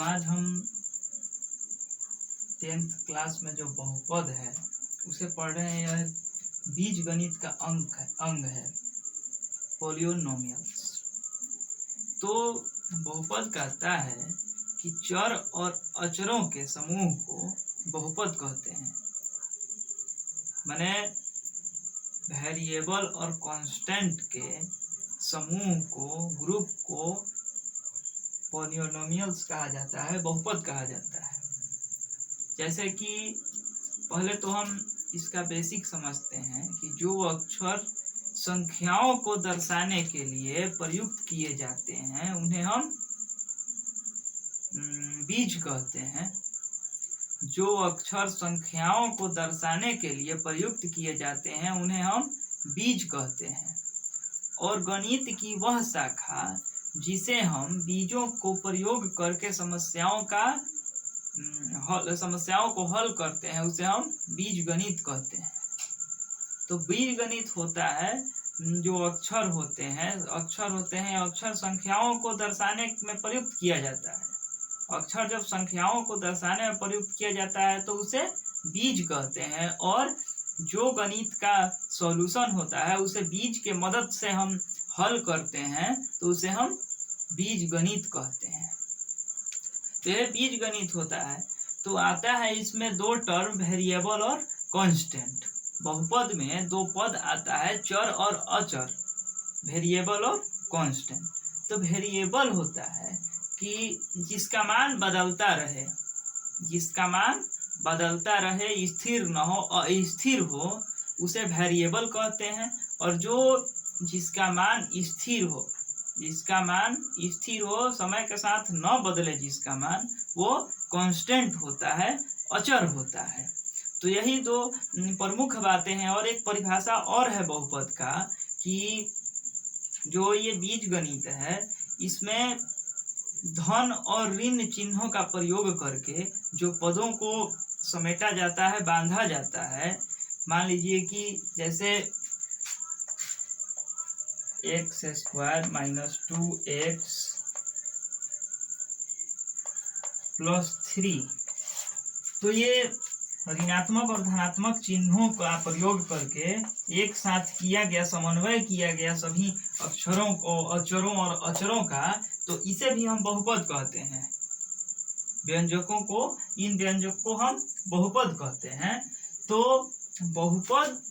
आज हम 10th class में जो बहुपद है उसे पढ़ रहे हैं। यह बीज गणित का अंग है पॉलिनोमियल्स। तो बहुपद कहता है कि चर और अचरों के समूह को बहुपद कहते हैं। माने वेरिएबल और कांस्टेंट के समूह को, ग्रुप को पॉलिनोमियल्स कहा जाता है, बहुपद कहा जाता है। जैसे कि पहले तो हम इसका बेसिक समझते हैं कि जो अक्षर संख्याओं को दर्शाने के लिए प्रयुक्त किए जाते हैं उन्हें हम बीज कहते हैं। जो अक्षर संख्याओं को दर्शाने के लिए प्रयुक्त किए जाते हैं उन्हें हम बीज कहते हैं। और गणित की वह शाखा जिसे हम बीजों को प्रयोग करके समस्याओं को हल करते हैं उसे हम बीज गणित कहते हैं। तो बीज गणित होता है जो अक्षर होते हैं अक्षर संख्याओं को दर्शाने में प्रयुक्त किया जाता है। अक्षर जब संख्याओं को दर्शाने में प्रयुक्त किया जाता है तो उसे बीज कहते हैं। और जो गणित का सॉल्यूशन होता है उसे बीज के मदद से हम हल करते हैं तो उसे हम बीज गणित कहते हैं। तो यह बीज गणित होता है। तो आता है इसमें दो टर्म वेरिएबल और कांस्टेंट। बहुपद में दो पद आता है, चर और अचर, वेरिएबल और कांस्टेंट। तो वेरिएबल होता है कि जिसका मान बदलता रहे, स्थिर न हो, अस्थिर हो, उसे वेरिएबल कहते हैं। और जो जिसका मान स्थिर हो, समय के साथ न बदले जिसका मान, वो कांस्टेंट होता है, अचर होता है। तो यही दो प्रमुख बातें हैं। और एक परिभाषा और है बहुपद का कि जो ये बीज गणित है इसमें धन और ऋण चिन्हों का प्रयोग करके जो पदों को समेटा जाता है, बांधा जाता है। मान लीजिए कि जैसे x² - 2x + 3, तो ये ऋणात्मक और धनात्मक चिन्हों का प्रयोग करके एक साथ किया गया, समन्वय किया गया सभी अक्षरों को, अचरों और अचरों का, तो इसे भी हम बहुपद कहते हैं। व्यंजकों को, इन व्यंजक को हम बहुपद कहते हैं। तो बहुपद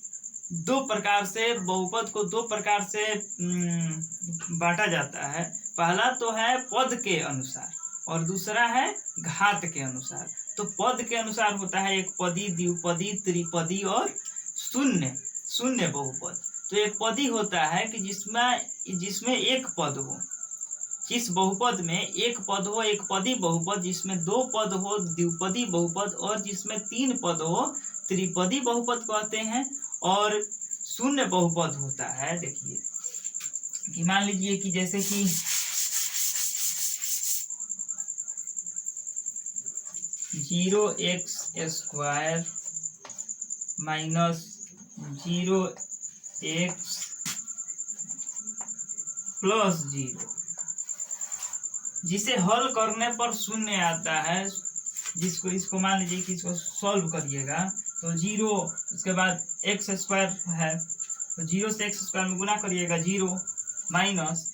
बहुपद को दो प्रकार से बांटा जाता है। पहला तो है पद के अनुसार और दूसरा है घात के अनुसार। तो पद के अनुसार होता है एक पदी, द्विपदी, त्रिपदी और शून्य बहुपद। तो एक पदी होता है कि जिसमें एक पद हो, जिस बहुपद में एक पद हो, एक पदी बहुपद। जिसमें दो पद हो, द्विपदी बहुपद। और जिसमें तीन पद हो, त्रिपदी बहुपद कहते हैं। और शून्य बहुपद होता है, देखिए कि मान लीजिए कि जैसे कि 0x² - 0x + 0, जिसे हल करने पर शून्य आता है। इसको मान लीजिए कि इसको सॉल्व करिएगा तो 0, उसके बाद x² है तो 0 से x² में गुना करिएगा 0, माइनस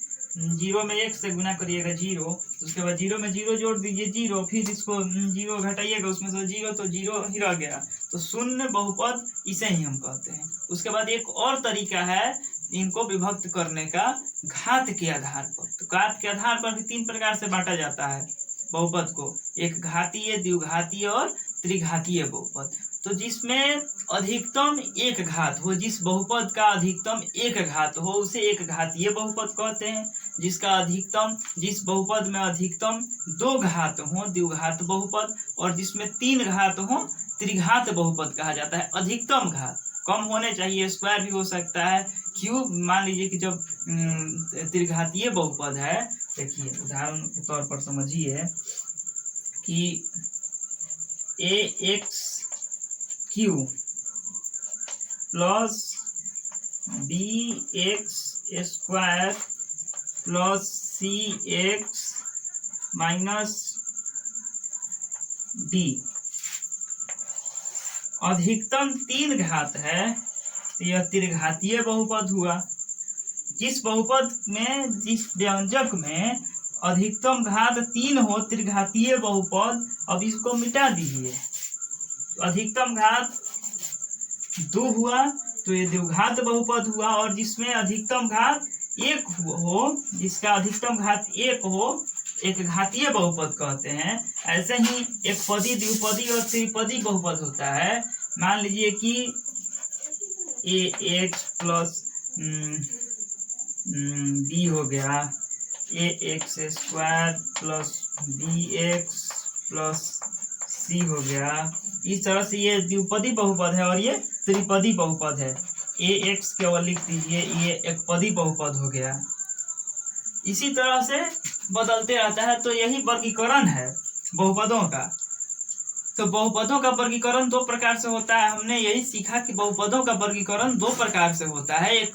0 में 1 से गुना करिएगा 0, उसके बाद 0 में 0 जोड़ दीजिए 0, फिर इसको 0 घटाइएगा उसमें से 0, तो 0 ही रह गया। तो शून्य बहुपद इसे ही हम कहते हैं। उसके बाद एक और तरीका है इनको विभक्त करने का, घात के आधार पर। तो घात के आधार पर भी 3 प्रकार से बांटा जाता है बहुपद को, एक घातीय, द्विघातीय और त्रिघातीय बहुपद। तो जिसमें अधिकतम एक घात हो, जिस बहुपद का अधिकतम एक घात हो उसे एक घातीय बहुपद कहते हैं। जिस बहुपद में अधिकतम 2 घात हो, द्विघात बहुपद। और जिसमें 3 घात हो, त्रिघात बहुपद कहा जाता है। अधिकतम घात कम होने चाहिए, स्क्वायर भी हो सकता है, क्यूब। मान लीजिए कि जब त्रिघातीय बहुपद है, देखिए उदाहरण के तौर पर समझिए कि ax³ + bx² + cx - डी। अधिकतम 3 घात है तो यह त्रिघातीय बहुपद हुआ। जिस बहुपद में, जिस व्यंजक में अधिकतम घात 3 हो, त्रिघातीय बहुपद, अब इसको मिटा दीजिए। अधिकतम घात 2 हुआ तो ये द्विघात बहुपद हुआ, और जिसमें अधिकतम घात 1 हो, जिसका अधिकतम घात 1 हो, एक घातीय बहुपद कहते हैं। ऐसे ही एक पदी, द्विपदी और त्रिपदी बहुपद होता है। मान लीजिए कि ए एक्स प्लस बी हो गया, a x square plus b x plus c हो गया। इस तरह से ये द्विपदी बहुपद है और ये त्रिपदी बहुपद है। ए एक्स केवल लिख दीजिए, ये एक पदी बहुपद हो गया। इसी तरह से बदलते रहता है। तो यही वर्गीकरण है बहुपदों का। तो बहुपदों का वर्गीकरण 2 प्रकार से होता है। हमने यही सीखा कि बहुपदों का वर्गीकरण 2 प्रकार से होता है। एक